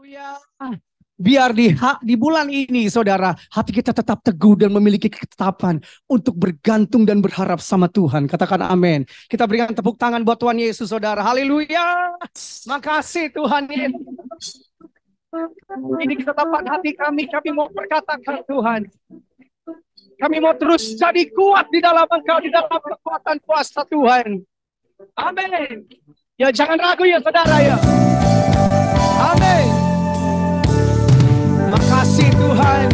Haleluya. Biar di bulan ini, saudara, hati kita tetap teguh dan memiliki ketetapan untuk bergantung dan berharap sama Tuhan. Katakan amin. Kita berikan tepuk tangan buat Tuhan Yesus, saudara. Haleluya. Makasih Tuhan Yesus. Ini ketetapan hati kami mau perkatakan Tuhan. Kami mau terus jadi kuat di dalam Engkau, di dalam kekuatan kuasa Tuhan. Amin. Ya jangan ragu ya saudara ya. Amin. Makasih Tuhan.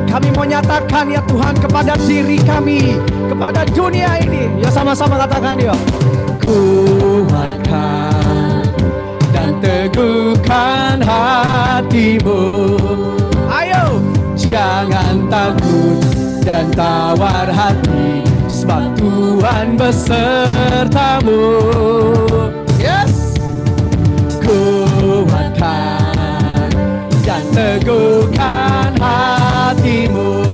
Kami mau nyatakan ya Tuhan kepada diri kami, kepada dunia ini. Ya sama-sama katakan ya. Kuatkan dan teguhkan hatimu. Ayo, jangan takut dan tawar hati, sebab Tuhan besertamu. Yes. Kuatkan dan teguhkan hatimu.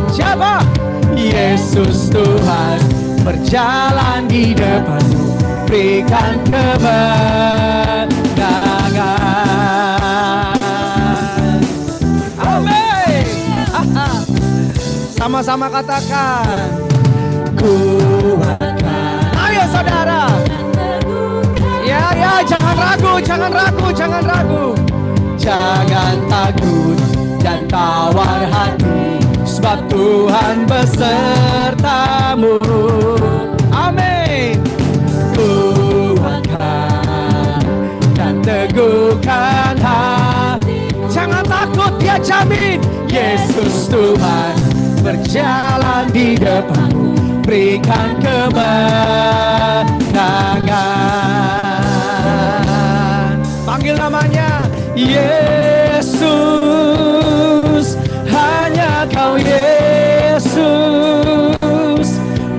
Siapa? Yesus Tuhan berjalan di depanmu, berikan kemenangan. Amin. Sama-sama katakan. Kuatkan. Ayo saudara. Ya, jangan ragu, jangan ragu, jangan ragu. Jangan takut dan tawar hati, sebab Tuhan besertamu. Amin. Kuatkan dan teguhkan hati. Jangan takut, dia jamin. Yesus Tuhan berjalan di depanmu, berikan kemenangan. Panggil namanya Yesus, hanya Kau Yesus,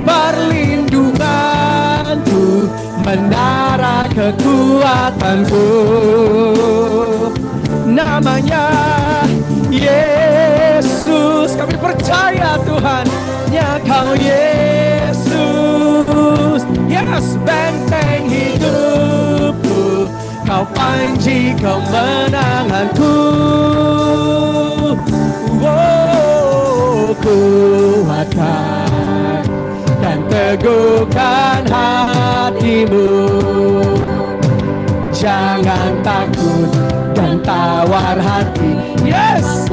perlindunganku, menara kekuatanku. Namanya Yesus, kami percaya Tuhan, hanya Kau Yesus. Yes, benteng hidupku, Kau panji kemenanganku. Kuatkan dan teguhkan hatimu. Jangan takut dan tawar hati. Yes,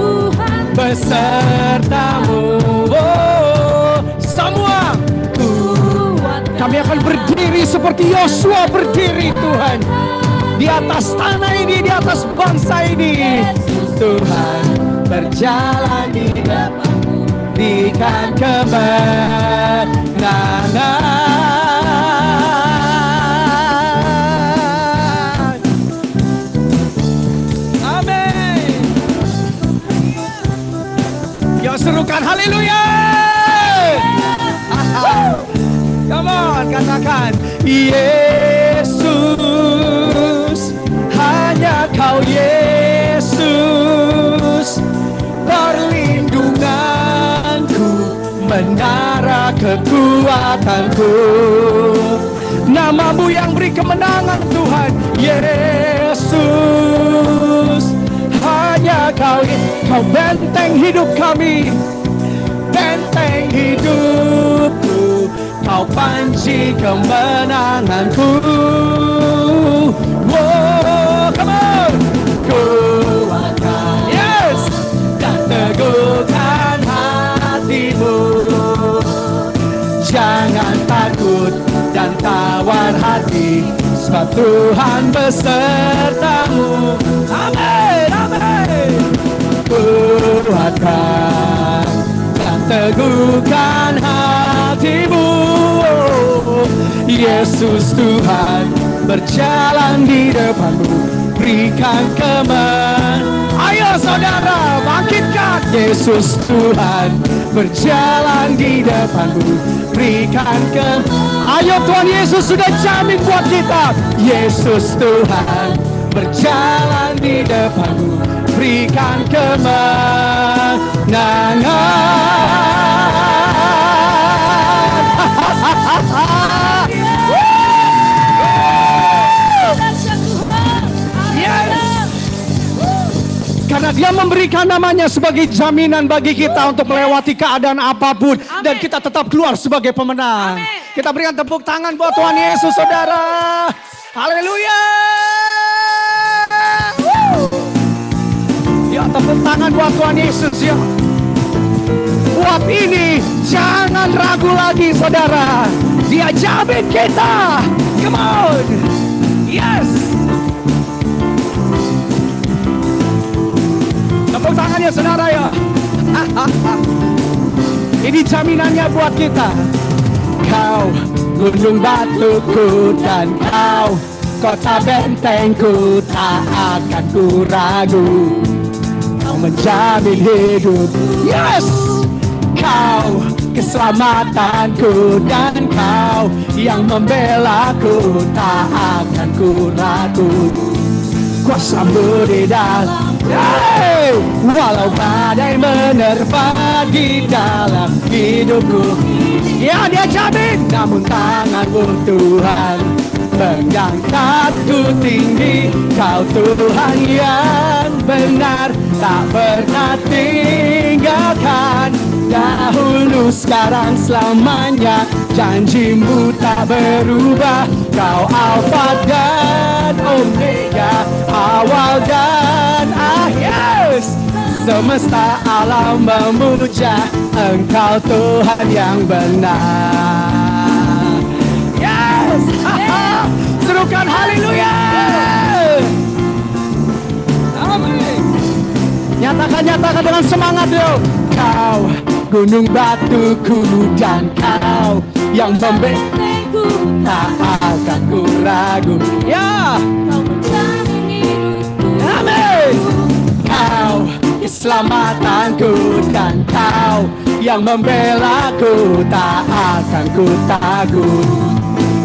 besertamu. Semua kami akan berdiri seperti Yosua berdiri Tuhan, di atas tanah ini, di atas bangsa ini. Tuhan berjalan di depanmu, berikan kemenangan. Amin. Yuk serukan haleluya. Come on, katakan Yesus, hanya Kau Yesus, perlindunganku, menara kekuatanku. Nama-Mu yang beri kemenangan Tuhan. Yesus, hanya Kau benteng hidup kami, benteng hidupku, Kau panji kemenanganku. Come on. Kuatkan, yes, dan teguhkan hatimu. Jangan takut dan tawar hati, sebab Tuhan besertamu. Amin, amin. Kuatkan dan teguhkan hatimu. Yesus Tuhan berjalan di depanmu, berikan kemenangan. Ayo saudara, bangkitkan. Yesus Tuhan berjalan di depanmu, berikan kemenangan. Ayo, Tuhan Yesus sudah jamin buat kita. Yesus Tuhan berjalan di depanmu, berikan kemenangan. Yes. Dia memberikan namanya sebagai jaminan bagi kita untuk melewati keadaan apapun. Dan kita tetap keluar sebagai pemenang. Kita berikan tepuk tangan buat Tuhan Yesus, saudara. Haleluya. Ya, tepuk tangan buat Tuhan Yesus ya. Buat ini jangan ragu lagi, saudara. Dia jamin kita. Come on. Yes. Tepuk tangannya, saudara ya. Ini jaminannya buat kita. Kau gunung batuku dan kau kota bentengku, tak akan ku ragu. Kau menjamin hidup. Yes. Kau keselamatanku dan kau yang membelaku, tak akan ku ragu. Kuasamu di dalam, walau badai menerpa di dalam hidupku. Ya, dia jamin, namun tanganmu Tuhan mengangkatku tinggi. Kau Tuhan yang benar, tak pernah tinggalkan. Dahulu, sekarang, selamanya, janjimu tak berubah. Kau Alfa dan Omega, awal dan akhir. Semesta alam memuja Engkau Tuhan yang benar. Yes. Serukan haleluya. Amin. Nyatakan dengan semangat yo. Kau gunung batuku dan kau yang membentengku, tak akan ku ragu. Ya. Kau menjamin hidupku. Amin. Kau keselamatanku dan kau yang membelaku, tak akan ku takut.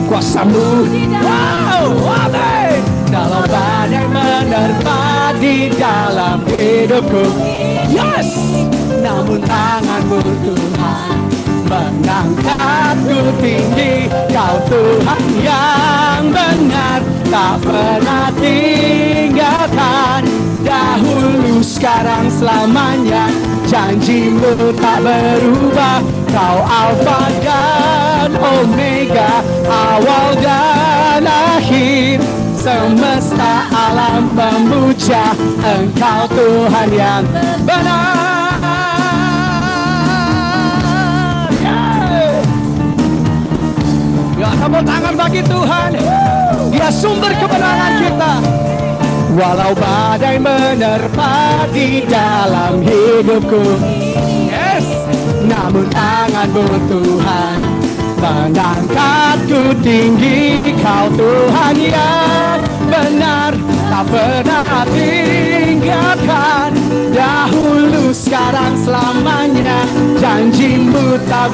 Kuasamu, wow, amin. Dalam badai menerpa di dalam hidupku. Yes. Namun tanganmu Tuhan mengangkatku tinggi. Kau Tuhan yang benar, tak pernah tinggalkan. Dahulu, sekarang, selamanya, janjimu tak berubah. Kau Alfa dan Omega, awal dan akhir. Semesta alam memuja Engkau Tuhan yang benar. Ya, tepuk tangan bagi Tuhan. Dia sumber kemenangan kita. Walau badai menerpa di dalam hidupku, yes, namun tanganmu Tuhan mengangkatku tinggi. Kau Tuhan yang benar, tak pernah tinggalkan. Dahulu, sekarang, selamanya, janjimu tak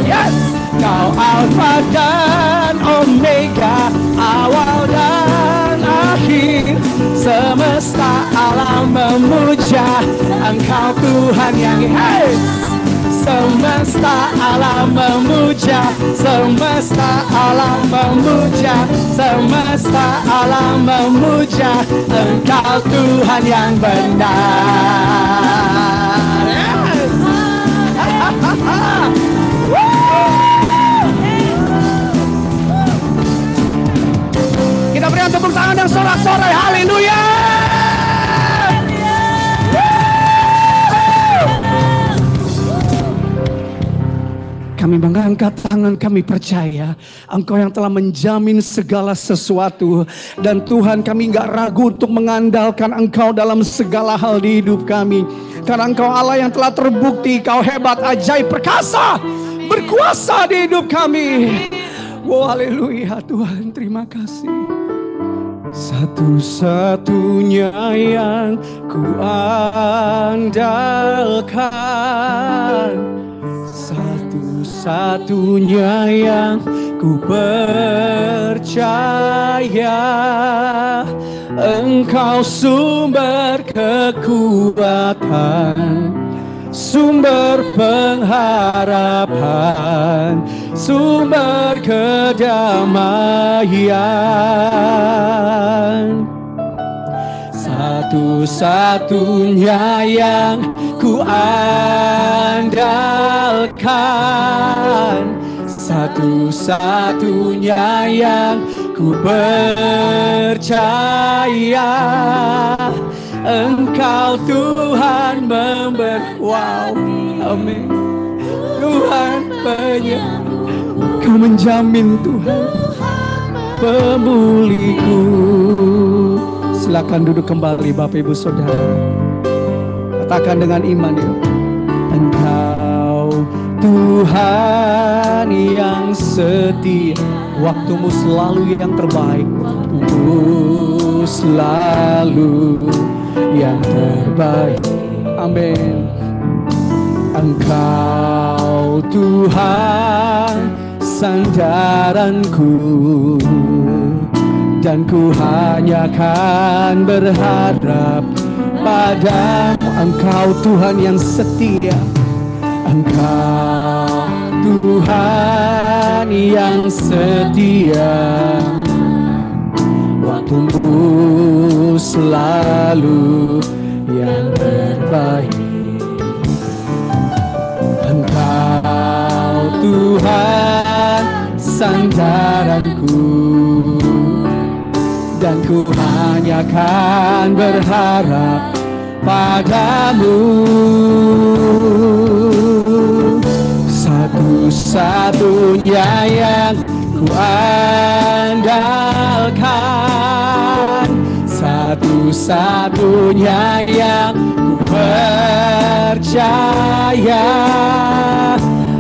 yes. Kau Alfa dan Omega, awal dan akhir. Semesta alam memuja Engkau Tuhan yang semesta alam memuja, semesta alam memuja, semesta alam memuja Engkau Tuhan yang benar. Kita berikan tepuk tangan dan sorak-sorai haleluya. Kami mengangkat tangan, kami percaya Engkau yang telah menjamin segala sesuatu. Dan Tuhan, kami gak ragu untuk mengandalkan Engkau dalam segala hal di hidup kami. Karena Engkau Allah yang telah terbukti, Kau hebat, ajaib, perkasa, berkuasa di hidup kami. Wow, haleluya Tuhan, terima kasih. Satu-satunya yang ku andalkan, satu-satunya yang ku percaya, Engkau sumber kekuatan, sumber pengharapan, sumber kedamaian. satu-satunya yang ku andalkan, satu-satunya yang ku percaya. Engkau Tuhan wow, amin. Tuhan penyembuh, Kau menjamin Tuhan pemulihku. Silakan duduk kembali Bapak Ibu Saudara. Katakan dengan iman ya. Engkau Tuhan yang setia, waktumu selalu yang terbaik, waktumu selalu yang terbaik. Amin. Engkau Tuhan sandaranku, dan ku hanya akan berharap padamu. Engkau Tuhan yang setia, Engkau Tuhan yang setia, waktumu selalu yang terbaik. Engkau Tuhan sandaranku, dan ku hanya akan berharap padamu. Satu-satunya yang ku andalkan, satu-satunya yang ku percaya.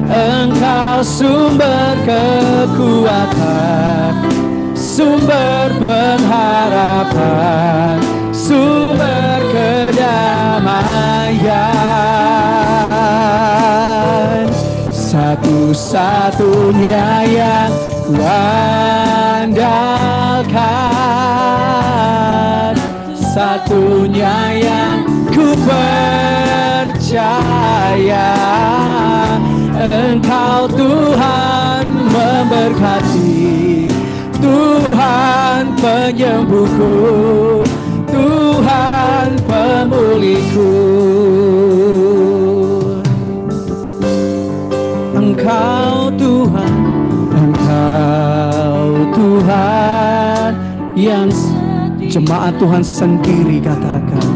Engkau sumber kekuatan, sumber pengharapan, sumber kedamaian. Satu-satunya yang ku andalkan, satunya yang ku percaya. Engkau Tuhan memberkati, Tuhan penyembuhku, Tuhan pemulihku. Engkau Tuhan, Engkau Tuhan yang jemaat Tuhan sendiri katakan.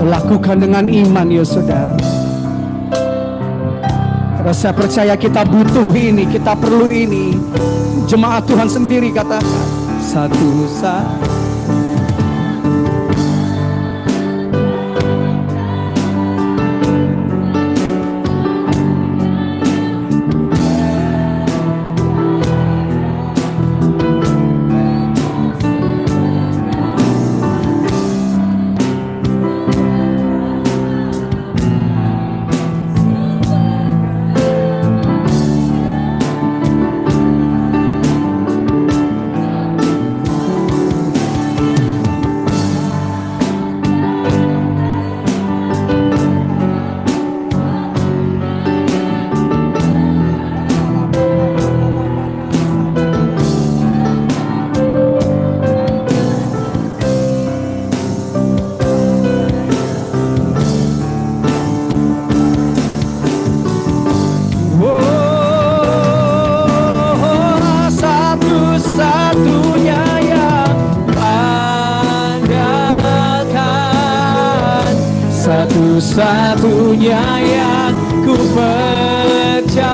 Lakukan dengan iman ya saudara. Karena saya percaya kita butuh ini, kita perlu ini. Jemaat Tuhan sendiri katakan. Satu-satu. Satu-satunya yang ku percaya.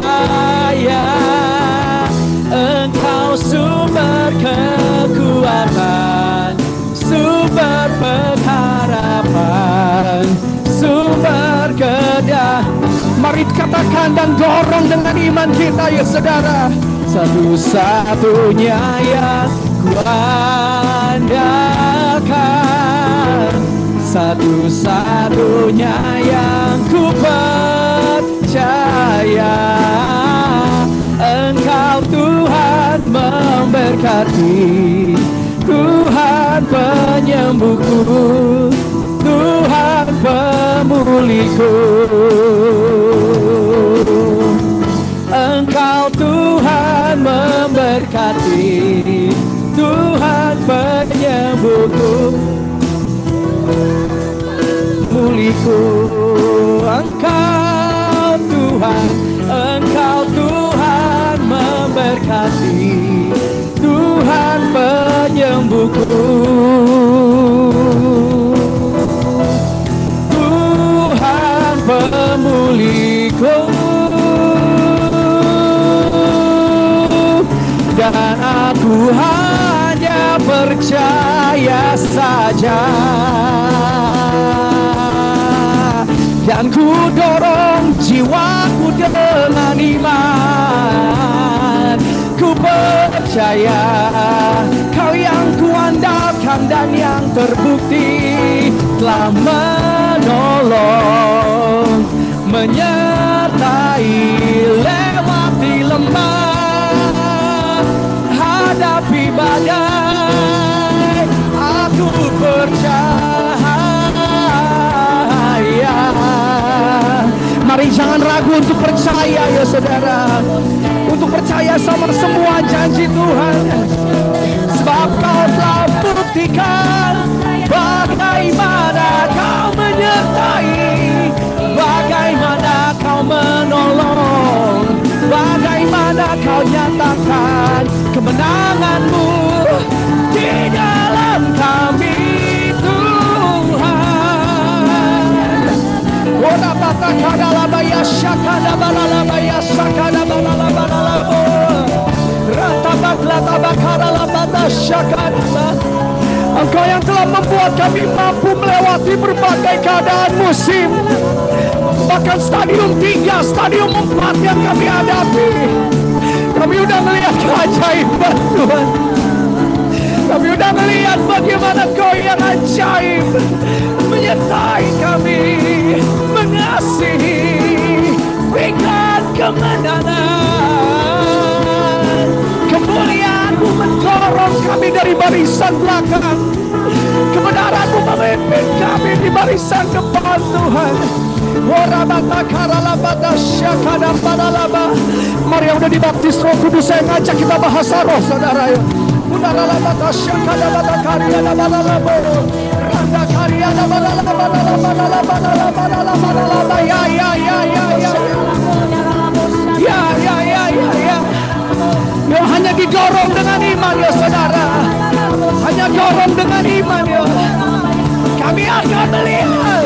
Engkau sumber kekuatan, sumber pengharapan, sumber Mari katakan dan dorong dengan iman kita ya saudara. Satu-satunya yang ku andalkan, satu-satunya yang ku percaya. Engkau Tuhan memberkati, Tuhan penyembuhku, Tuhan pemuliku. Engkau Tuhan memberkati, Tuhan penyembuhku, pemuliku. Engkau Tuhan memberkati, Tuhan penyembuhku, Tuhan pemuliku. Dan aku hanya percaya saja, dan ku dorong jiwaku dengan iman. Ku percaya Kau yang kuandalkan dan yang terbukti telah menolong, menyertai lewati lembah, hadapi badai. Aku percaya. Mari jangan ragu untuk percaya ya saudara, untuk percaya sama semua janji Tuhan. Sebab Kau telah buktikan bagaimana Kau menyertai, bagaimana Kau menolong, bagaimana Kau nyatakan kemenangan-Mu di dalam kami Tuhan. Ora bata kadala ya shakada balala ya shakada balala balala. Rata bakla tabakara bata shakada. Engkau yang telah membuat kami mampu melewati berbagai keadaan musim, bahkan stadium 3, stadium 4 yang kami hadapi. Kami udah melihat keajaiban Tuhan. Kami udah melihat bagaimana Kau yang ajaib menyertai kami, mengasihi, berikan kemenangan. Kemuliaan-Mu mendorong kami dari barisan belakang, kebenaran-Mu memimpin kami di barisan depan Tuhan. Mari yang udah dibaptis Roh Kudus, saya ngajak kita bahasa roh saudara ya. Ya, hanya didorong dengan iman ya saudara, hanya dorong dengan iman ya. Kami akan melihat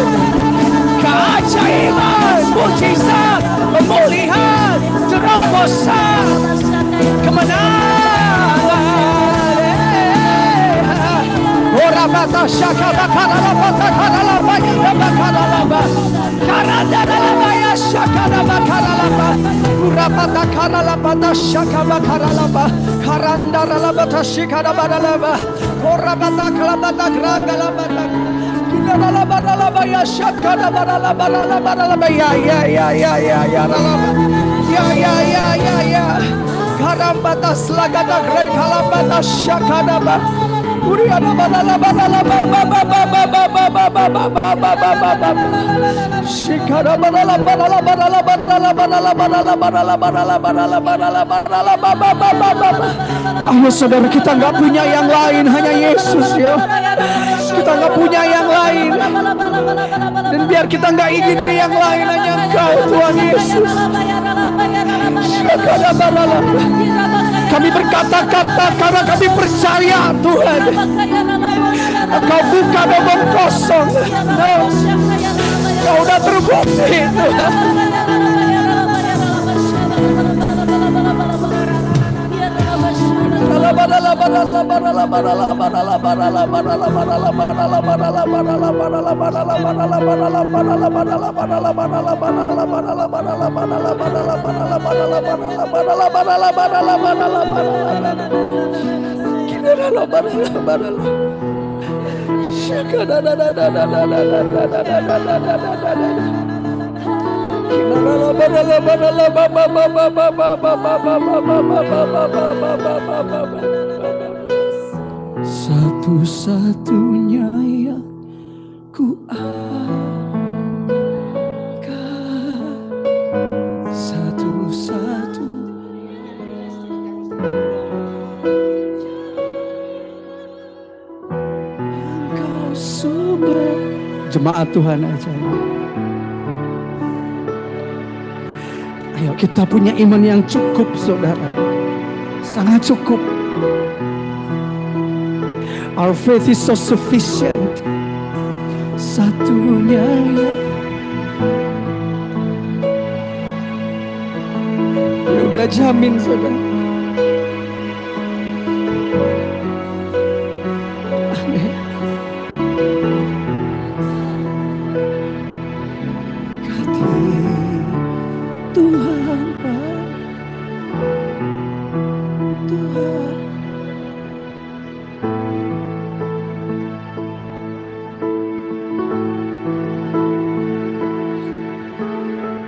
keajaiban, mukjizat, pemulihan, terobosan, kemenangan. Ora bata shaka bakara bata kara laba, karanda laba ya shaka bakara laba. Ora bata kara bata shaka bakara laba, karanda laba ta shika laba. Ora bata kala bata graga laba. Ya shaka laba ya karambata slagada greg kalambata shaka laba. Ayo saudara, kita nggak punya yang lain, hanya Yesus ya. Kita nggak punya yang lain, dan biar kita nggak ingin yang lain, hanya Engkau Tuhan Yesus. Kami berkata-kata karena kami percaya Tuhan. Engkau bukan omong kosong. Kau udah terbukti Tuhan. Satu-satunya yang ku Jemaat Tuhan aja. Ayo kita punya iman yang cukup, saudara. Sangat cukup. Our faith is so sufficient. Satunya ya udah jamin, saudara. Amin. Tuhan, Tuhan.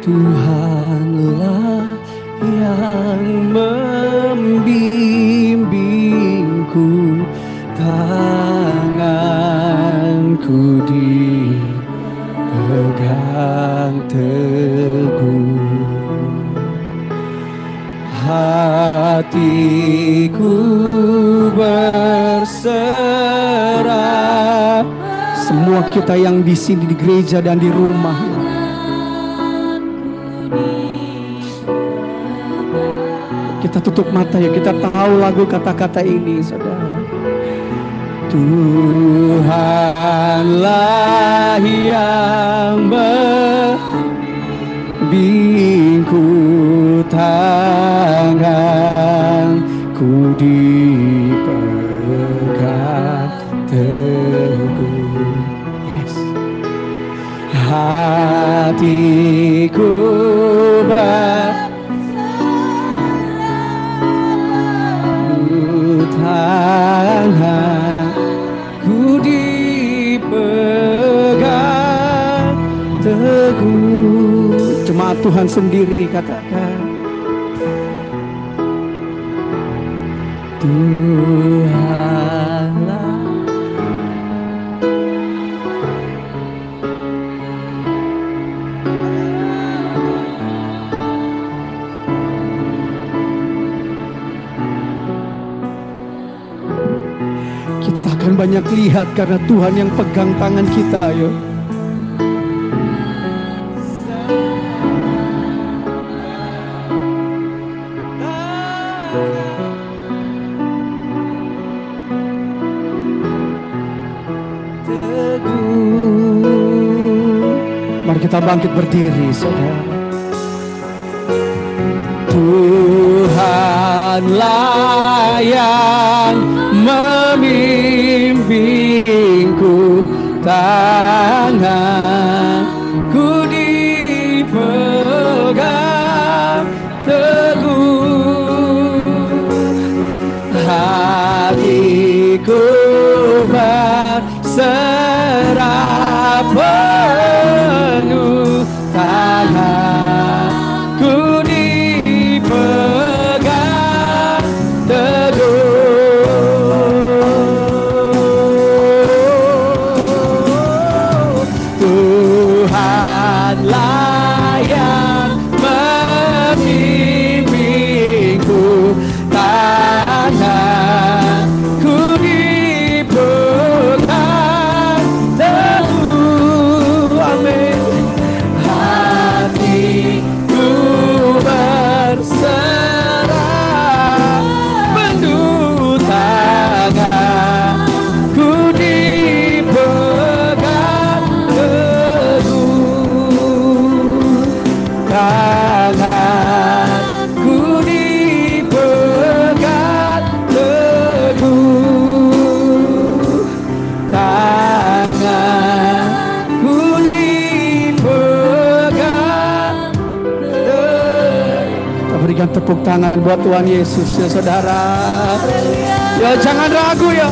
Tuhanlah yang membimbingku, tanganku dipegang teguh, hatiku berserah. Semua kita yang di sini di gereja dan di rumah, kita tutup mata ya, kita tahu lagu kata-kata ini, saudara. Tuhanlah yang membimbingku, tanganku dipegang teguh, yes. Hatiku tanganku dipegang teguh. Jemaat Tuhan sendiri katakan, Tuhanlah. Kita akan banyak lihat karena Tuhan yang pegang tangan kita, ayo. Mari kita bangkit berdiri, saudara. Tuhanlah yang membimbingku, tanganku dipegang teguh, hatiku berserah penuh, tanganku dipegang teguh. Tuhanlah yang membimbingku, tanganku dipegang teguh, amin. Hatiku berserah penuh, tanganku dipegang teguh, tanganku dipegang teguh, tanganku dipegang teguh. Kita berikan tepuk tangan buat Tuhan Yesus ya, saudara. Ya jangan ragu ya.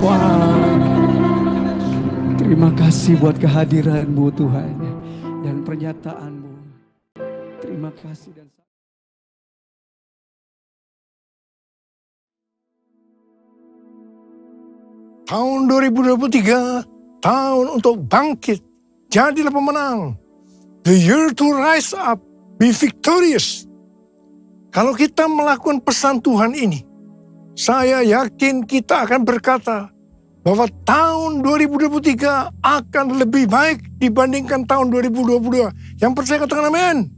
Wow. Terima kasih buat kehadiran-Mu Tuhan dan pernyataan-Mu. Terima kasih dan tahun 2023, tahun untuk bangkit, jadilah pemenang. The year to rise up, be victorious. Kalau kita melakukan pesan Tuhan ini, saya yakin kita akan berkata bahwa tahun 2023 akan lebih baik dibandingkan tahun 2022. Yang percaya katakan amin.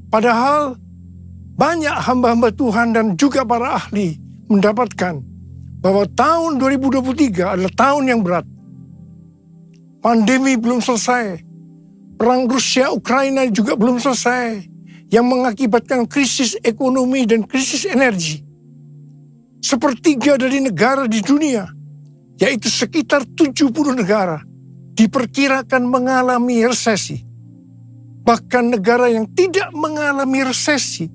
Padahal banyak hamba-hamba Tuhan dan juga para ahli mendapatkan bahwa tahun 2023 adalah tahun yang berat. Pandemi belum selesai. Perang Rusia-Ukraina juga belum selesai. Yang mengakibatkan krisis ekonomi dan krisis energi. Sepertiga dari negara di dunia, yaitu sekitar 70 negara, diperkirakan mengalami resesi. Bahkan negara yang tidak mengalami resesi,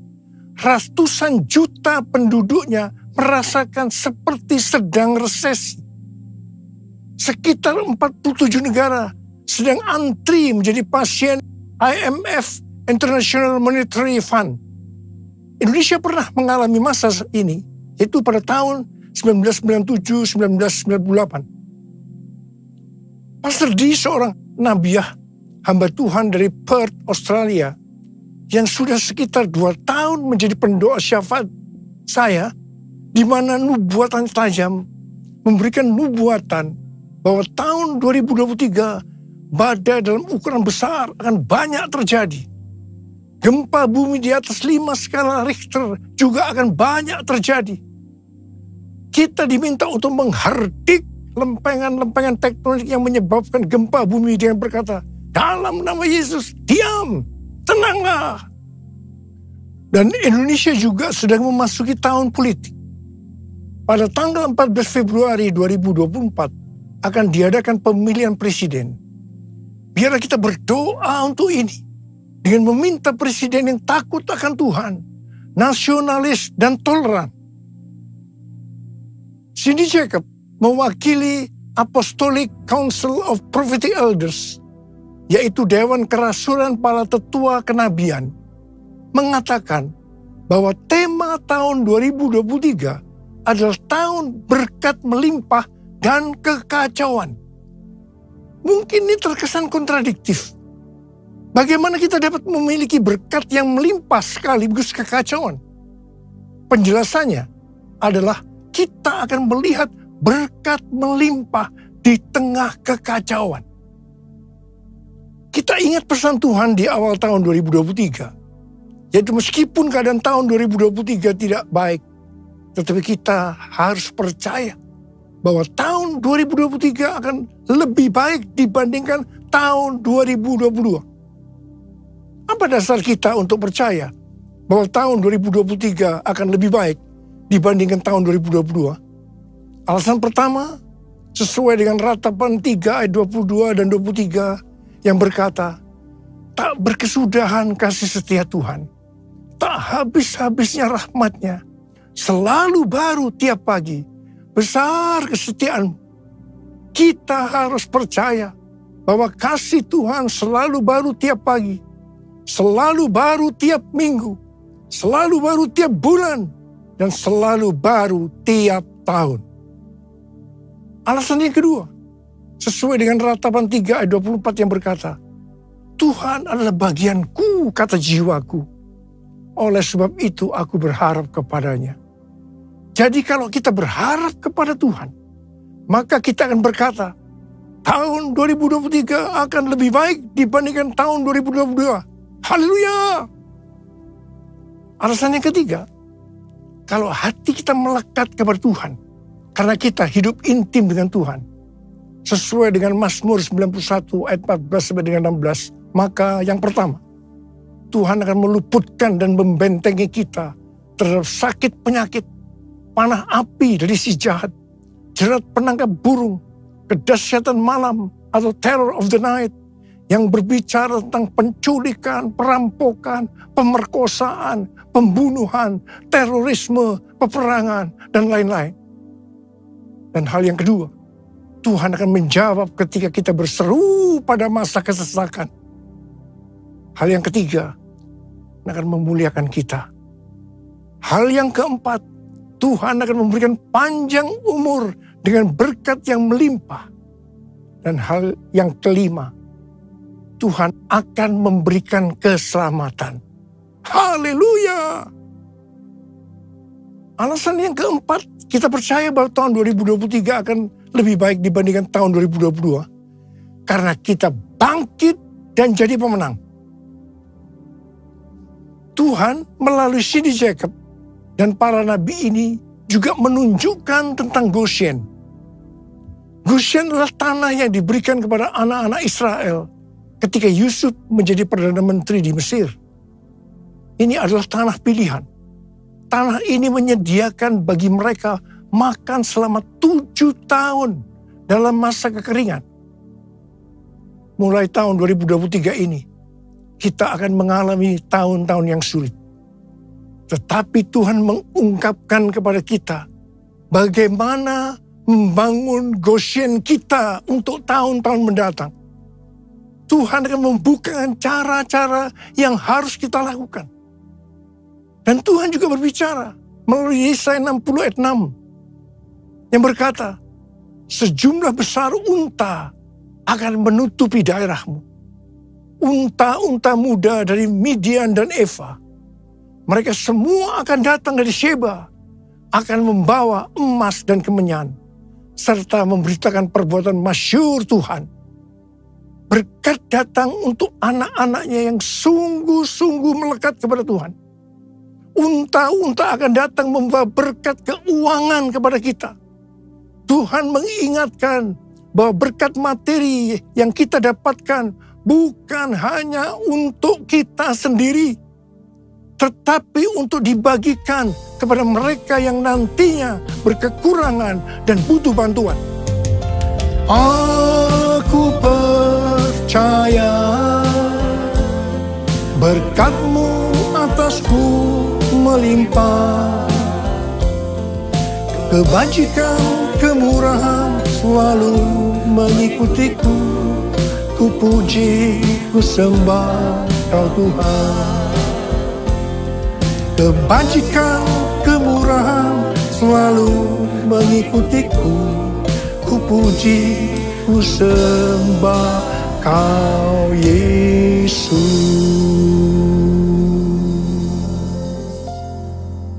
ratusan juta penduduknya merasakan seperti sedang resesi. Sekitar 47 negara sedang antri menjadi pasien IMF, International Monetary Fund. Indonesia pernah mengalami masa ini, yaitu pada tahun 1997-1998. Pastor D, seorang nabiah hamba Tuhan dari Perth, Australia, yang sudah sekitar 2 tahun menjadi pendoa syafaat saya, di mana nubuatan tajam memberikan nubuatan bahwa tahun 2023 badai dalam ukuran besar akan banyak terjadi. Gempa bumi di atas 5 skala Richter juga akan banyak terjadi. Kita diminta untuk menghardik lempengan-lempengan tektonik yang menyebabkan gempa bumi dengan berkata, dalam nama Yesus, diam, tenanglah. Dan Indonesia juga sedang memasuki tahun politik. Pada tanggal 14 Februari 2024 akan diadakan pemilihan presiden. Biarlah kita berdoa untuk ini. Dengan meminta presiden yang takut akan Tuhan, nasionalis dan toleran. Cindy Jacob mewakili Apostolic Council of Prophetic Elders, yaitu Dewan Kerasulan para Tetua Kenabian, mengatakan bahwa tema tahun 2023 adalah tahun berkat melimpah dan kekacauan. Mungkin ini terkesan kontradiktif. Bagaimana kita dapat memiliki berkat yang melimpah sekaligus kekacauan? Penjelasannya adalah kita akan melihat berkat melimpah di tengah kekacauan. Kita ingat pesan Tuhan di awal tahun 2023. Yaitu meskipun keadaan tahun 2023 tidak baik, tetapi kita harus percaya bahwa tahun 2023 akan lebih baik dibandingkan tahun 2022. Apa dasar kita untuk percaya bahwa tahun 2023 akan lebih baik dibandingkan tahun 2022? Alasan pertama, sesuai dengan Ratapan 3 ayat 22 dan 23 yang berkata, tak berkesudahan kasih setia Tuhan, tak habis-habisnya rahmatnya, selalu baru tiap pagi, besar kesetiaan. Kita harus percaya bahwa kasih Tuhan selalu baru tiap pagi, selalu baru tiap minggu, selalu baru tiap bulan, dan selalu baru tiap tahun. Alasan yang kedua, sesuai dengan Ratapan 3 ayat 24 yang berkata, Tuhan adalah bagianku, kata jiwaku. Oleh sebab itu aku berharap kepadanya. Jadi kalau kita berharap kepada Tuhan, maka kita akan berkata, tahun 2023 akan lebih baik dibandingkan tahun 2022. Haleluya. Alasan yang ketiga, kalau hati kita melekat kepada Tuhan, karena kita hidup intim dengan Tuhan, sesuai dengan Mazmur 91 ayat 14 sampai dengan 16, maka yang pertama, Tuhan akan meluputkan dan membentengi kita terhadap sakit penyakit, panah api dari si jahat, jerat penangkap burung, kedahsyatan malam atau terror of the night, yang berbicara tentang penculikan, perampokan, pemerkosaan, pembunuhan, terorisme, peperangan, dan lain-lain. Dan hal yang kedua, Tuhan akan menjawab ketika kita berseru pada masa kesesakan. Hal yang ketiga, akan memuliakan kita. Hal yang keempat, Tuhan akan memberikan panjang umur dengan berkat yang melimpah. Dan hal yang kelima, Tuhan akan memberikan keselamatan. Haleluya! Alasan yang keempat, kita percaya bahwa tahun 2023 akan lebih baik dibandingkan tahun 2022. Karena kita bangkit dan jadi pemenang. Tuhan melalui Cindy Jacob dan para nabi ini juga menunjukkan tentang Goshen. Goshen adalah tanah yang diberikan kepada anak-anak Israel ketika Yusuf menjadi Perdana Menteri di Mesir. Ini adalah tanah pilihan. Tanah ini menyediakan bagi mereka makan selama 7 tahun dalam masa kekeringan. Mulai tahun 2023 ini, kita akan mengalami tahun-tahun yang sulit. Tetapi Tuhan mengungkapkan kepada kita bagaimana membangun Goshen kita untuk tahun-tahun mendatang. Tuhan akan membukakan cara-cara yang harus kita lakukan. Dan Tuhan juga berbicara melalui Yesaya 60 ayat 6 yang berkata, sejumlah besar unta akan menutupi daerahmu. Unta-unta muda dari Midian dan Eva. Mereka semua akan datang dari Sheba, akan membawa emas dan kemenyan, serta memberitakan perbuatan masyhur Tuhan. Berkat datang untuk anak-anaknya yang sungguh-sungguh melekat kepada Tuhan. Unta-unta akan datang membawa berkat keuangan kepada kita. Tuhan mengingatkan bahwa berkat materi yang kita dapatkan bukan hanya untuk kita sendiri, tetapi untuk dibagikan kepada mereka yang nantinya berkekurangan dan butuh bantuan. Aku percaya berkat-Mu atasku melimpah, kebajikan, kemurahan selalu mengikutiku. Ku puji, ku sembah Kau Tuhan. Kebajikan, kemurahan selalu mengikutiku. Ku puji, ku sembah Kau Yesus.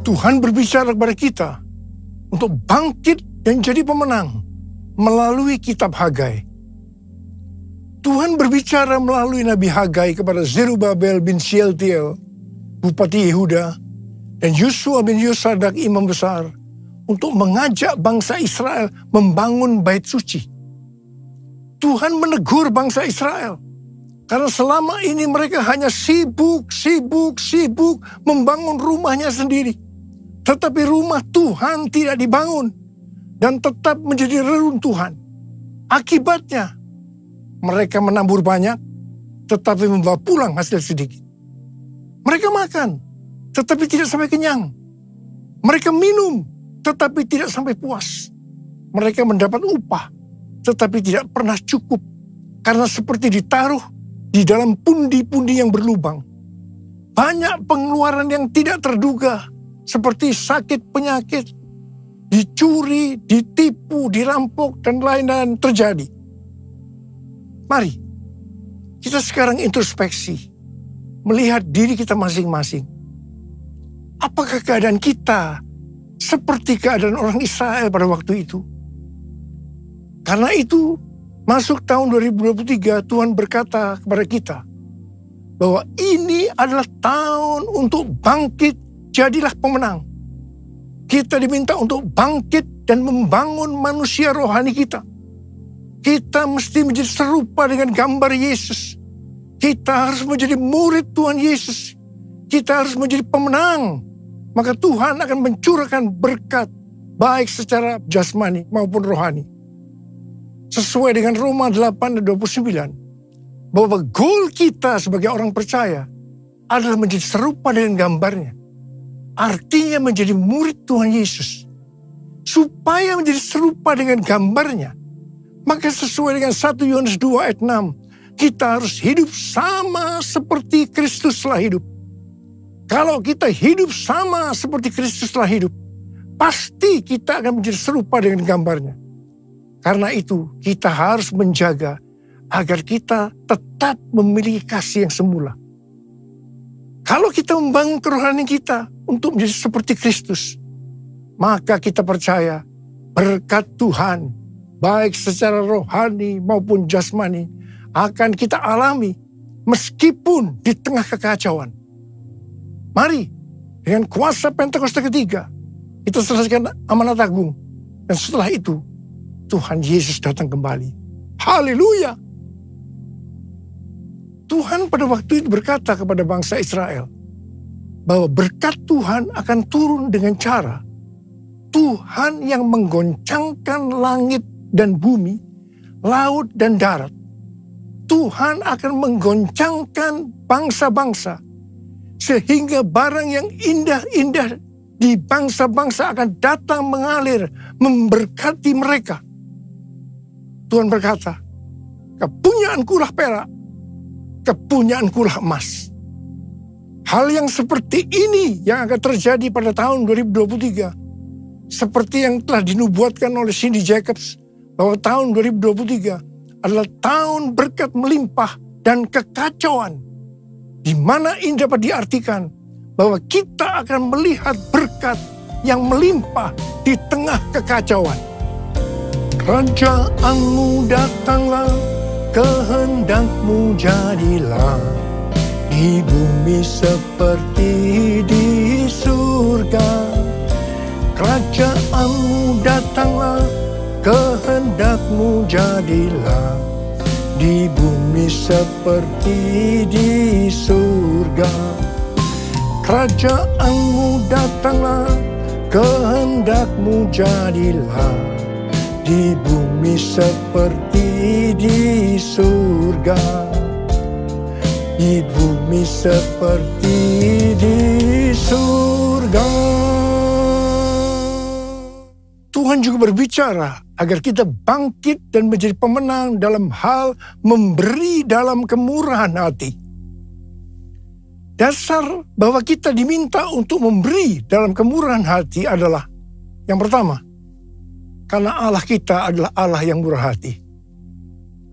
Tuhan berbicara kepada kita untuk bangkit dan jadi pemenang melalui kitab Hagai. Tuhan berbicara melalui Nabi Hagai kepada Zerubabel bin Shealtiel, Bupati Yehuda, dan Yosua bin Yosadak, Imam Besar, untuk mengajak bangsa Israel membangun bait suci. Tuhan menegur bangsa Israel, karena selama ini mereka hanya sibuk membangun rumahnya sendiri. Tetapi rumah Tuhan tidak dibangun dan tetap menjadi reruntuhan. Akibatnya, mereka menabur banyak, tetapi membawa pulang hasil sedikit. Mereka makan, tetapi tidak sampai kenyang. Mereka minum, tetapi tidak sampai puas. Mereka mendapat upah, tetapi tidak pernah cukup. Karena seperti ditaruh di dalam pundi-pundi yang berlubang. Banyak pengeluaran yang tidak terduga, seperti sakit penyakit, dicuri, ditipu, dirampok, dan lain-lain terjadi. Mari, kita sekarang introspeksi, melihat diri kita masing-masing. Apakah keadaan kita seperti keadaan orang Israel pada waktu itu? Karena itu, masuk tahun 2023, Tuhan berkata kepada kita, bahwa ini adalah tahun untuk bangkit, jadilah pemenang. Kita diminta untuk bangkit dan membangun manusia rohani kita. Kita mesti menjadi serupa dengan gambar Yesus. Kita harus menjadi murid Tuhan Yesus. Kita harus menjadi pemenang. Maka Tuhan akan mencurahkan berkat, baik secara jasmani maupun rohani. Sesuai dengan Roma 8:29, bahwa goal kita sebagai orang percaya adalah menjadi serupa dengan gambarnya. Artinya menjadi murid Tuhan Yesus. Supaya menjadi serupa dengan gambarnya, maka sesuai dengan 1 Yohanes 2 ayat 6, kita harus hidup sama seperti Kristus telah hidup. Kalau kita hidup sama seperti Kristus telah hidup, pasti kita akan menjadi serupa dengan gambarnya. Karena itu kita harus menjaga agar kita tetap memiliki kasih yang semula. Kalau kita membangun kerohanian kita untuk menjadi seperti Kristus, maka kita percaya berkat Tuhan, baik secara rohani maupun jasmani, akan kita alami meskipun di tengah kekacauan. Mari, dengan kuasa Pentakosta ketiga, kita selesaikan amanat agung. Dan setelah itu, Tuhan Yesus datang kembali. Haleluya! Tuhan pada waktu itu berkata kepada bangsa Israel, bahwa berkat Tuhan akan turun dengan cara Tuhan yang menggoncangkan langit dan bumi, laut dan darat. Tuhan akan menggoncangkan bangsa-bangsa, sehingga barang yang indah-indah di bangsa-bangsa akan datang mengalir, memberkati mereka. Tuhan berkata, kepunyaanku lah perak, kepunyaanku lah emas. Hal yang seperti ini yang akan terjadi pada tahun 2023. Seperti yang telah dinubuatkan oleh Cindy Jacobs, bahwa tahun 2023 adalah tahun berkat melimpah dan kekacauan. Di mana ini dapat diartikan bahwa kita akan melihat berkat yang melimpah di tengah kekacauan. Kerajaanmu datanglah, kehendakmu jadilah, di bumi seperti di surga. Kerajaanmu datanglah, kehendakmu jadilah, di bumi seperti di surga. Kerajaanmu datanglah, kehendakmu jadilah, di bumi seperti di surga. Di bumi seperti di surga. Tuhan juga berbicara agar kita bangkit dan menjadi pemenang dalam hal memberi dalam kemurahan hati. Dasar bahwa kita diminta untuk memberi dalam kemurahan hati adalah, yang pertama, karena Allah kita adalah Allah yang murah hati.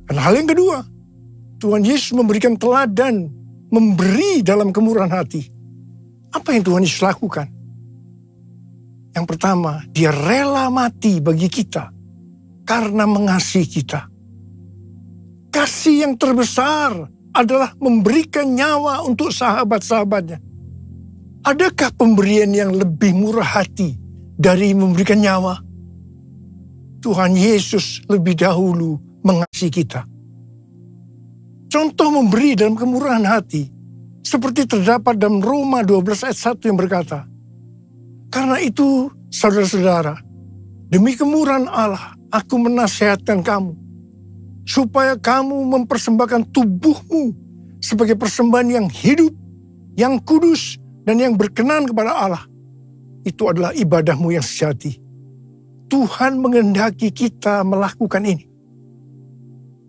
Dan hal yang kedua, Tuhan Yesus memberikan teladan memberi dalam kemurahan hati. Apa yang Tuhan Yesus lakukan? Yang pertama, dia rela mati bagi kita karena mengasihi kita. Kasih yang terbesar adalah memberikan nyawa untuk sahabat-sahabatnya. Adakah pemberian yang lebih murah hati dari memberikan nyawa? Tuhan Yesus lebih dahulu mengasihi kita. Contoh memberi dalam kemurahan hati seperti terdapat dalam Roma 12 ayat 1 yang berkata, karena itu saudara-saudara, demi kemurahan Allah aku menasihatkan kamu, supaya kamu mempersembahkan tubuhmu sebagai persembahan yang hidup, yang kudus, dan yang berkenan kepada Allah. Itu adalah ibadahmu yang sejati. Tuhan menghendaki kita melakukan ini.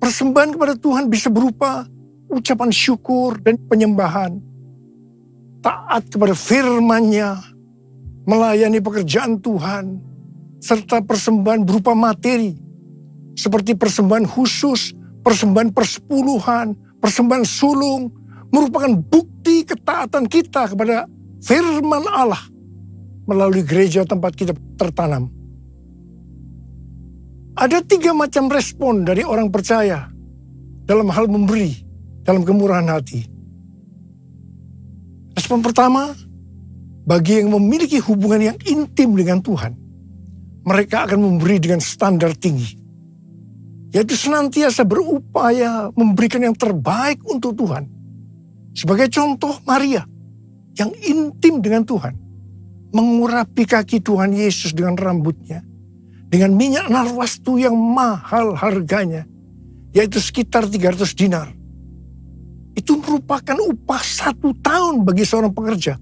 Persembahan kepada Tuhan bisa berupa ucapan syukur dan penyembahan, taat kepada firman-Nya, melayani pekerjaan Tuhan, serta persembahan berupa materi, seperti persembahan khusus, persembahan persepuluhan, persembahan sulung, merupakan bukti ketaatan kita kepada firman Allah melalui gereja tempat kita tertanam. Ada 3 macam respon dari orang percaya dalam hal memberi, dalam kemurahan hati. Respon pertama, bagi yang memiliki hubungan yang intim dengan Tuhan, mereka akan memberi dengan standar tinggi, yaitu senantiasa berupaya memberikan yang terbaik untuk Tuhan. Sebagai contoh, Maria yang intim dengan Tuhan, mengurapi kaki Tuhan Yesus dengan rambutnya, dengan minyak narwastu yang mahal harganya, yaitu sekitar 300 dinar. Itu merupakan upah 1 tahun bagi seorang pekerja.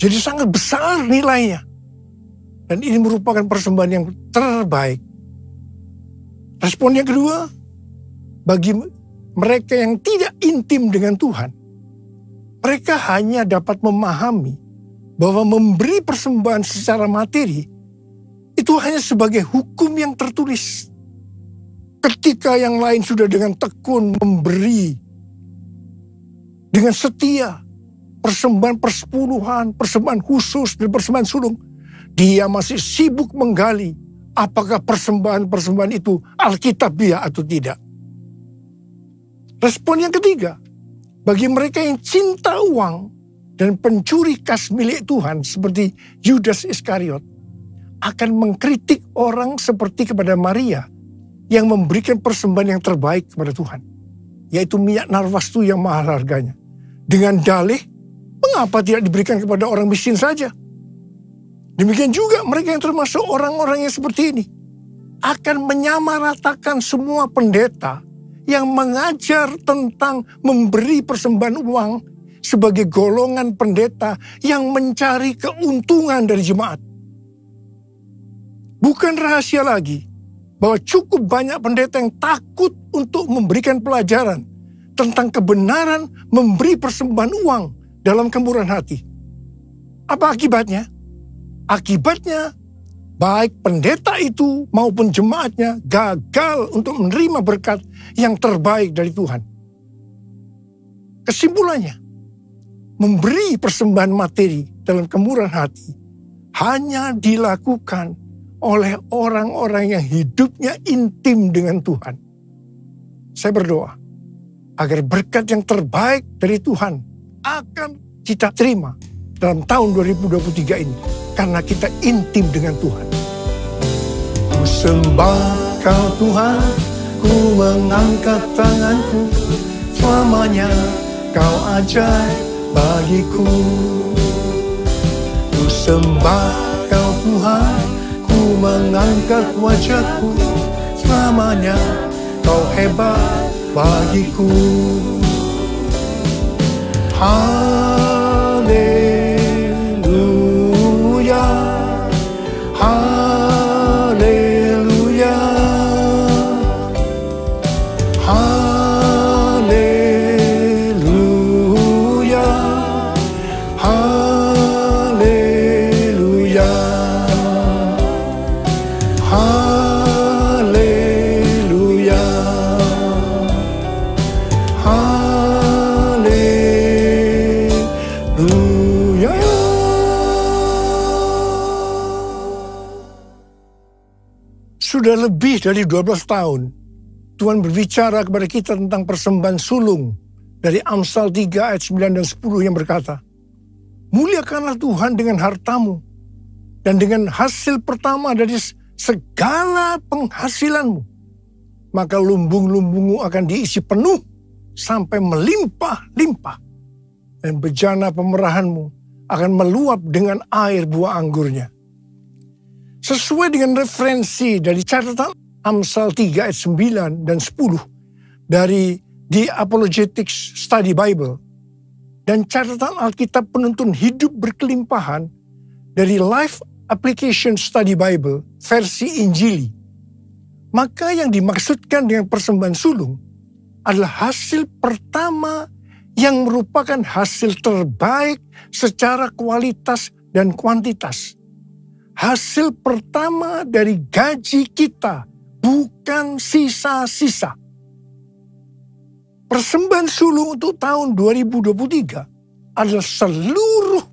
Jadi sangat besar nilainya. Dan ini merupakan persembahan yang terbaik. Respon yang kedua, bagi mereka yang tidak intim dengan Tuhan, mereka hanya dapat memahami bahwa memberi persembahan secara materi itu hanya sebagai hukum yang tertulis. Ketika yang lain sudah dengan tekun memberi, dengan setia, persembahan persepuluhan, persembahan khusus, dan persembahan sulung, Dia masih sibuk menggali apakah persembahan-persembahan itu alkitabiah atau tidak. Respon yang ketiga, bagi mereka yang cinta uang dan pencuri kas milik Tuhan seperti Yudas Iskariot, akan mengkritik orang seperti kepada Maria yang memberikan persembahan yang terbaik kepada Tuhan, yaitu minyak narwastu yang mahal harganya. Dengan dalih, mengapa tidak diberikan kepada orang miskin saja? Demikian juga mereka yang termasuk orang-orang yang seperti ini akan menyamaratakan semua pendeta yang mengajar tentang memberi persembahan uang sebagai golongan pendeta yang mencari keuntungan dari jemaat. Bukan rahasia lagi bahwa cukup banyak pendeta yang takut untuk memberikan pelajaran tentang kebenaran memberi persembahan uang dalam kemurahan hati. Apa akibatnya? Akibatnya, baik pendeta itu maupun jemaatnya gagal untuk menerima berkat yang terbaik dari Tuhan. Kesimpulannya, memberi persembahan materi dalam kemurahan hati hanya dilakukan oleh orang-orang yang hidupnya intim dengan Tuhan. Saya berdoa agar berkat yang terbaik dari Tuhan akan kita terima dalam tahun 2023 ini. Karena kita intim dengan Tuhan. Ku sembah Kau Tuhan, ku mengangkat tanganku, selamanya Kau ajaib bagiku. Ku sembah Kau Tuhan, ku mengangkat wajahku, selamanya Kau hebat bagiku. Haleluya. Haleluya, haleluya, haleluya, haleluya, haleluya. Sudah lebih dari 12 tahun, Tuhan berbicara kepada kita tentang persembahan sulung dari Amsal 3 ayat 9 dan 10 yang berkata, muliakanlah Tuhan dengan hartamu dan dengan hasil pertama dari segala penghasilanmu. Maka lumbung-lumbungmu akan diisi penuh sampai melimpah-limpah. Dan bejana pemerahanmu akan meluap dengan air buah anggurnya. Sesuai dengan referensi dari catatan Amsal 3 ayat 9 dan 10 dari The Apologetics Study Bible dan catatan Alkitab Penuntun Hidup Berkelimpahan dari Life Application Study Bible versi Injili, maka yang dimaksudkan dengan persembahan sulung adalah hasil pertama yang merupakan hasil terbaik secara kualitas dan kuantitas. Hasil pertama dari gaji kita, bukan sisa-sisa. Persembahan sulung untuk tahun 2023 adalah seluruh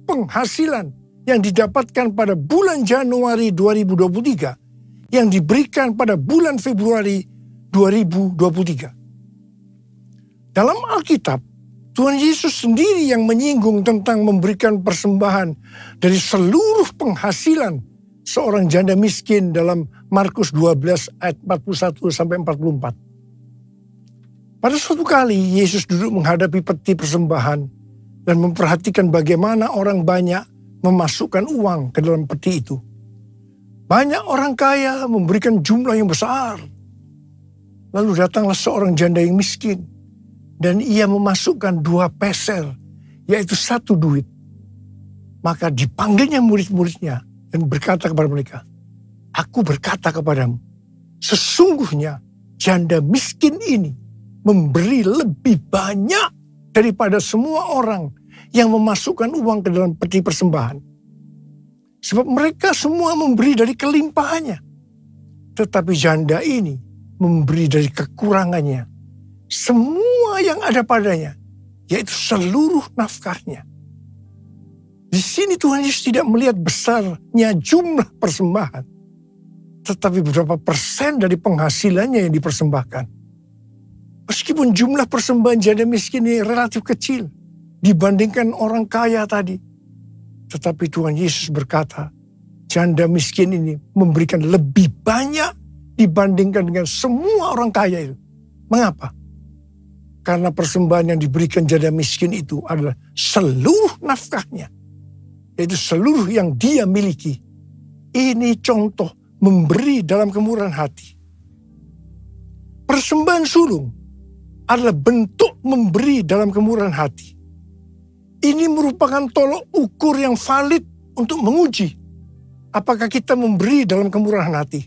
penghasilan yang didapatkan pada bulan Januari 2023 yang diberikan pada bulan Februari 2023. Dalam Alkitab, Tuhan Yesus sendiri yang menyinggung tentang memberikan persembahan dari seluruh penghasilan seorang janda miskin dalam Markus 12 ayat 41 sampai 44. Pada suatu kali Yesus duduk menghadapi peti persembahan dan memperhatikan bagaimana orang banyak memasukkan uang ke dalam peti itu. Banyak orang kaya memberikan jumlah yang besar. Lalu datanglah seorang janda yang miskin. Dan ia memasukkan 2 peser, yaitu 1 duit. Maka dipanggilnya murid-muridnya dan berkata kepada mereka, aku berkata kepadamu, sesungguhnya janda miskin ini memberi lebih banyak daripada semua orang yang memasukkan uang ke dalam peti persembahan. Sebab mereka semua memberi dari kelimpahannya. Tetapi janda ini memberi dari kekurangannya. Semua yang ada padanya, yaitu seluruh nafkahnya. Di sini Tuhan Yesus tidak melihat besarnya jumlah persembahan, tetapi berapa persen dari penghasilannya yang dipersembahkan. Meskipun jumlah persembahan janda miskin ini relatif kecil dibandingkan orang kaya tadi, tetapi Tuhan Yesus berkata, janda miskin ini memberikan lebih banyak dibandingkan dengan semua orang kaya itu. Mengapa? Karena persembahan yang diberikan janda miskin itu adalah seluruh nafkahnya, yaitu seluruh yang dia miliki. Ini contoh memberi dalam kemurahan hati. Persembahan sulung adalah bentuk memberi dalam kemurahan hati. Ini merupakan tolok ukur yang valid untuk menguji apakah kita memberi dalam kemurahan hati.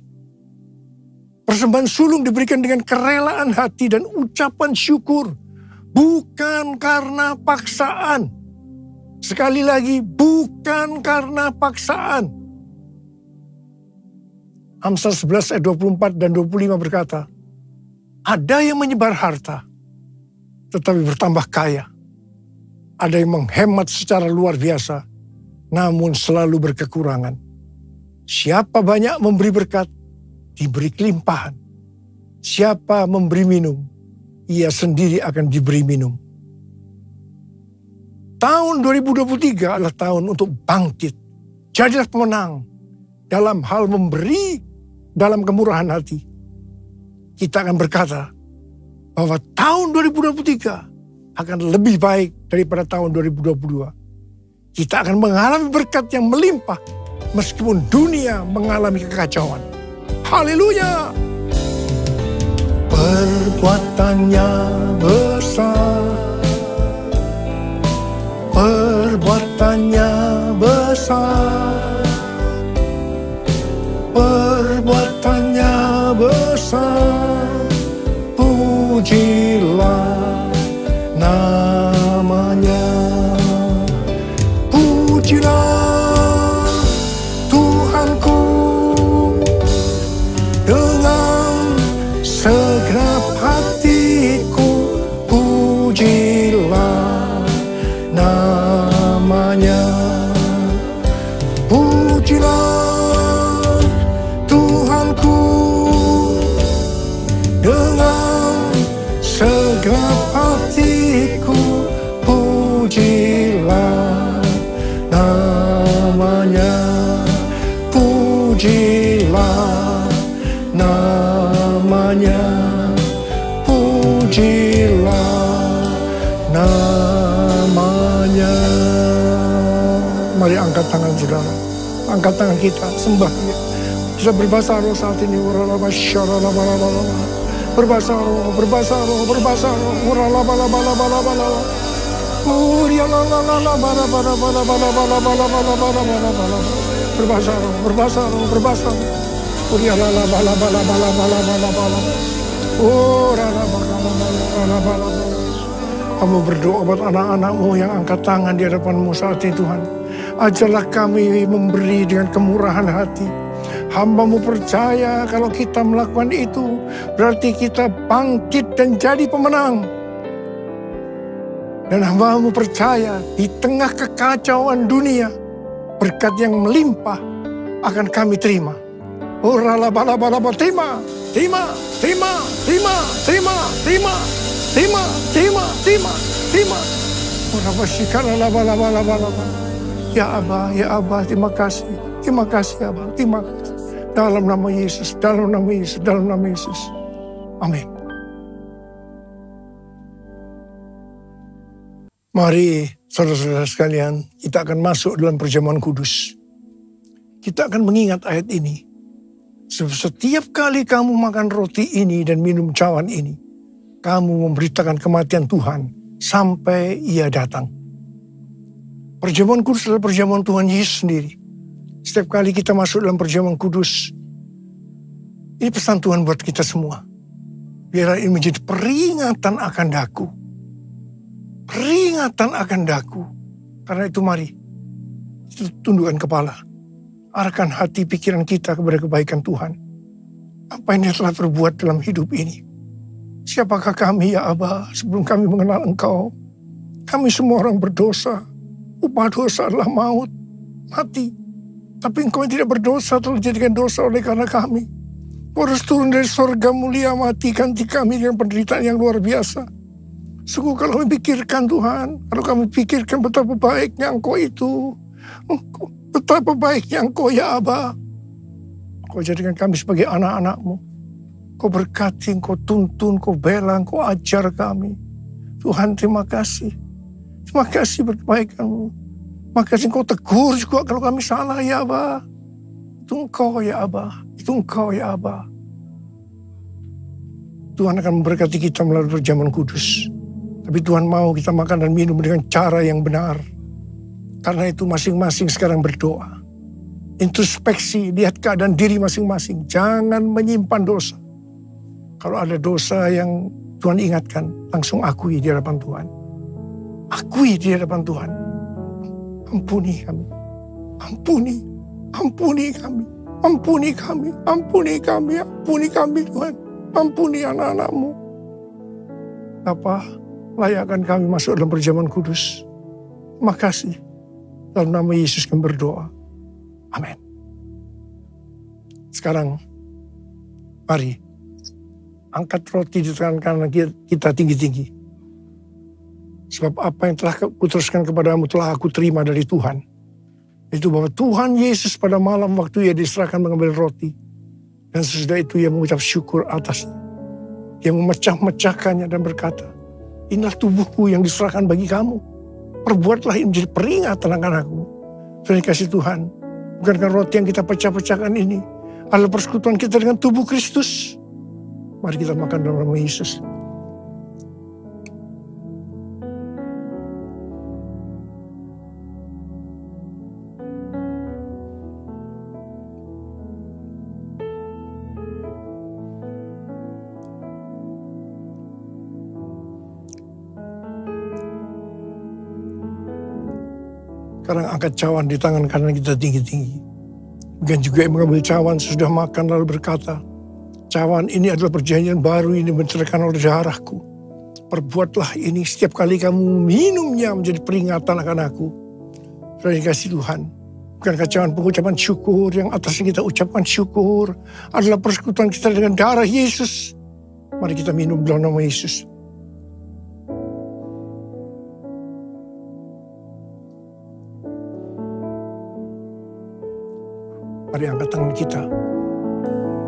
Persembahan sulung diberikan dengan kerelaan hati dan ucapan syukur, bukan karena paksaan. Sekali lagi, bukan karena paksaan. Amsal 11 ayat 24 dan 25 berkata, ada yang menyebar harta, tetapi bertambah kaya. Ada yang menghemat secara luar biasa, namun selalu berkekurangan. Siapa banyak memberi berkat, diberi kelimpahan. Siapa memberi minum, ia sendiri akan diberi minum. Tahun 2023 adalah tahun untuk bangkit. Jadilah pemenang dalam hal memberi dalam kemurahan hati. Kita akan berkata bahwa tahun 2023 akan lebih baik daripada tahun 2022. Kita akan mengalami berkat yang melimpah meskipun dunia mengalami kekacauan. Haleluya! Perbuatannya besar, perbuatannya besar, perbuatannya besar. Pujilah namanya, pujilah Tuhanku dengan segenap hatiku, pujilah namanya, pujilah Tuhanku dengan segenap hatiku, pujilah namanya, pujilah namanya, pujilah namanya. Mari angkat tangan saudara, angkat tangan kita, sembah dia. Kita berbahasa roh saat ini. Berbahasa roh, berbahasa roh, berbahasa roh. Berbahasa roh, berbahasa roh, berbahasa roh. Kamu berdoa buat anak-anakmu yang angkat tangan di hadapanmu saat ini, Tuhan. Ajarlah kami memberi dengan kemurahan hati. Hamba-Mu percaya kalau kita melakukan itu, berarti kita bangkit dan jadi pemenang. Dan hamba-Mu percaya di tengah kekacauan dunia, berkat yang melimpah akan kami terima. Terima, terima, terima, terima, terima, terima, terima, terima, terima, terima. Ya Abah, ya Abah, terima kasih. Terima kasih Abah, terima kasih. Dalam nama Yesus, dalam nama Yesus, dalam nama Yesus. Amin. Mari saudara-saudara sekalian, kita akan masuk dalam perjamuan kudus. Kita akan mengingat ayat ini. Setiap kali kamu makan roti ini dan minum cawan ini, kamu memberitakan kematian Tuhan sampai Ia datang. Perjamuan kudus adalah perjamuan Tuhan Yesus sendiri. Setiap kali kita masuk dalam perjamuan kudus, ini pesan Tuhan buat kita semua. Biarlah ini menjadi peringatan akan daku. Peringatan akan daku. Karena itu mari, kita tundukkan kepala. Arahkan hati pikiran kita kepada kebaikan Tuhan. Apa yang Dia telah perbuat dalam hidup ini. Siapakah kami ya Abah sebelum kami mengenal Engkau? Kami semua orang berdosa. upah dosa adalah maut, mati. Tapi Engkau yang tidak berdosa telah dijadikan dosa oleh karena kami. Kau harus turun dari surga mulia, mati, ganti kami dengan penderitaan yang luar biasa. Sungguh kalau kami pikirkan Tuhan, kalau kami pikirkan betapa baiknya Engkau itu, betapa baiknya Engkau ya Aba. Kau jadikan kami sebagai anak-anak-Mu. Kau berkati, Kau tuntun, Kau bela, Kau ajar kami. Tuhan terima kasih. Terima kasih berkebaikan-Mu. Terima kasih Kau tegur juga kalau kami salah ya Aba. Itu Engkau ya Aba. Itu Engkau ya Aba. Tuhan akan memberkati kita melalui perjamuan kudus. Tapi Tuhan mau kita makan dan minum dengan cara yang benar. Karena itu masing-masing sekarang berdoa. Introspeksi, lihat keadaan diri masing-masing. Jangan menyimpan dosa. Kalau ada dosa yang Tuhan ingatkan, langsung akui di hadapan Tuhan. Akui di hadapan Tuhan. Ampuni kami. Ampuni. Ampuni kami. Ampuni kami. Ampuni kami. Ampuni kami Tuhan. Ampuni anak-anak-Mu. Bapa, layakkan kami masuk dalam perjamuan kudus. Terima kasih. Dalam nama Yesus kami berdoa. Amin. Sekarang, mari. Angkat roti di tangan kanan kita tinggi-tinggi. Sebab apa yang telah kuteruskan kepadamu telah aku terima dari Tuhan. Itu bahwa Tuhan Yesus pada malam waktu ia diserahkan mengambil roti. Dan sesudah itu ia mengucap syukur atasnya. Ia memecah-mecahkannya dan berkata, inilah tubuhku yang diserahkan bagi kamu. Perbuatlah ini menjadi peringatan akan aku. Sudah dikasih Tuhan. Bukankah roti yang kita pecah-pecahkan ini adalah persekutuan kita dengan tubuh Kristus. Mari kita makan dalam nama Yesus. Sekarang angkat cawan di tangan kanan kita tinggi-tinggi. Bukan juga yang mengambil cawan sudah makan lalu berkata, cawan ini adalah perjanjian baru ini menceritakan oleh darahku. Perbuatlah ini setiap kali kamu minumnya menjadi peringatan akan aku. Sudah dikasih Tuhan. Bukankah cawan pengucapan syukur yang atasnya kita ucapkan syukur adalah persekutuan kita dengan darah Yesus. Mari kita minum dalam nama Yesus. Mari angkat tangan kita.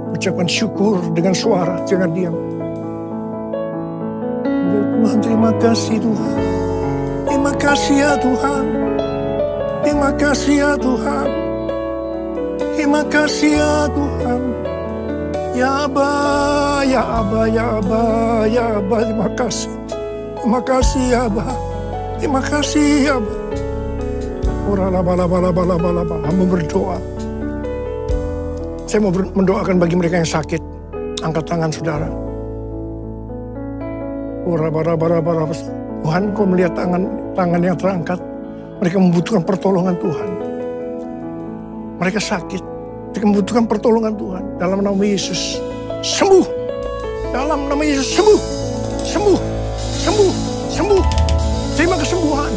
Ucapkan syukur dengan suara, jangan diam. Ya Tuhan, terima kasih Tuhan. Terima kasih ya Tuhan. Terima kasih ya Tuhan. Terima kasih ya Tuhan. Ya Aba, ya Aba, ya Aba, ya Aba, terima kasih. Terima kasih ya Aba. Terima kasih ya Aba. Ora-la-ba-la-ba-la-ba-la-ba-la-ba. Hamba berdoa. Saya mau mendoakan bagi mereka yang sakit. Angkat tangan saudara. Tuhan, Kau melihat tangan yang terangkat. Mereka membutuhkan pertolongan Tuhan. Mereka sakit. Mereka membutuhkan pertolongan Tuhan. Dalam nama Yesus, sembuh. Dalam nama Yesus, sembuh. Sembuh. Sembuh. Sembuh. Terima kesembuhan.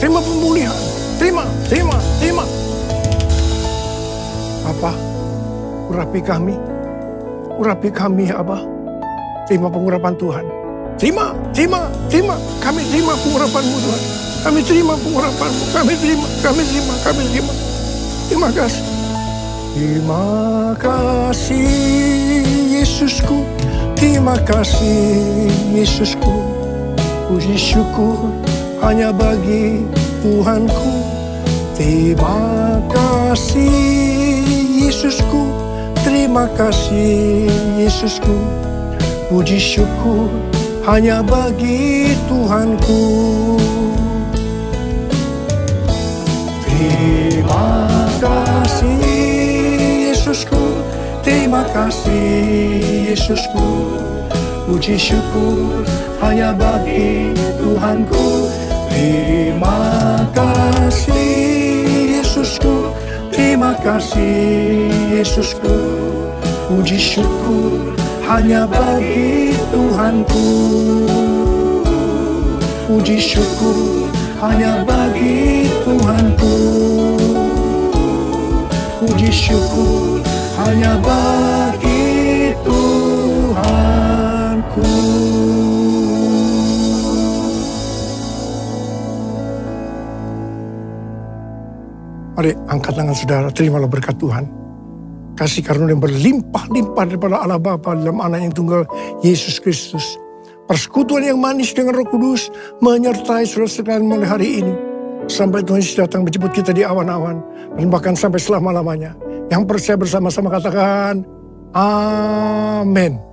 Terima pemulihan. Terima. Apa? Urapi kami ya Abah. Terima pengurapan Tuhan. Terima. Kami terima pengurapan-Mu Tuhan. Kami terima pengurapan-Mu. Kami terima. Terima kasih. Terima kasih Yesusku. Terima kasih Yesusku. Puji syukur hanya bagi Tuhanku. Terima kasih Yesusku. Terima kasih Yesusku. Puji syukur hanya bagi Tuhanku. Terima kasih Yesusku. Terima kasih Yesusku. Puji syukur hanya bagi Tuhanku. Terima kasih Yesusku. Terima kasih Yesusku. Puji syukur hanya bagi Tuhanku. Puji syukur hanya bagi Tuhanku. Tuhanku. Puji syukur hanya bagi Tuhanku. Mari angkat tangan saudara, terimalah berkat Tuhan. Kasih karunia yang berlimpah-limpah daripada Allah Bapa dalam Anak yang tunggal Yesus Kristus. Persekutuan yang manis dengan Roh Kudus menyertai saudara sekalian mulai hari ini. Sampai Tuhan Yesus datang menjemput kita di awan-awan. Dan bahkan sampai selama-lamanya. Yang percaya bersama-sama katakan, Amin.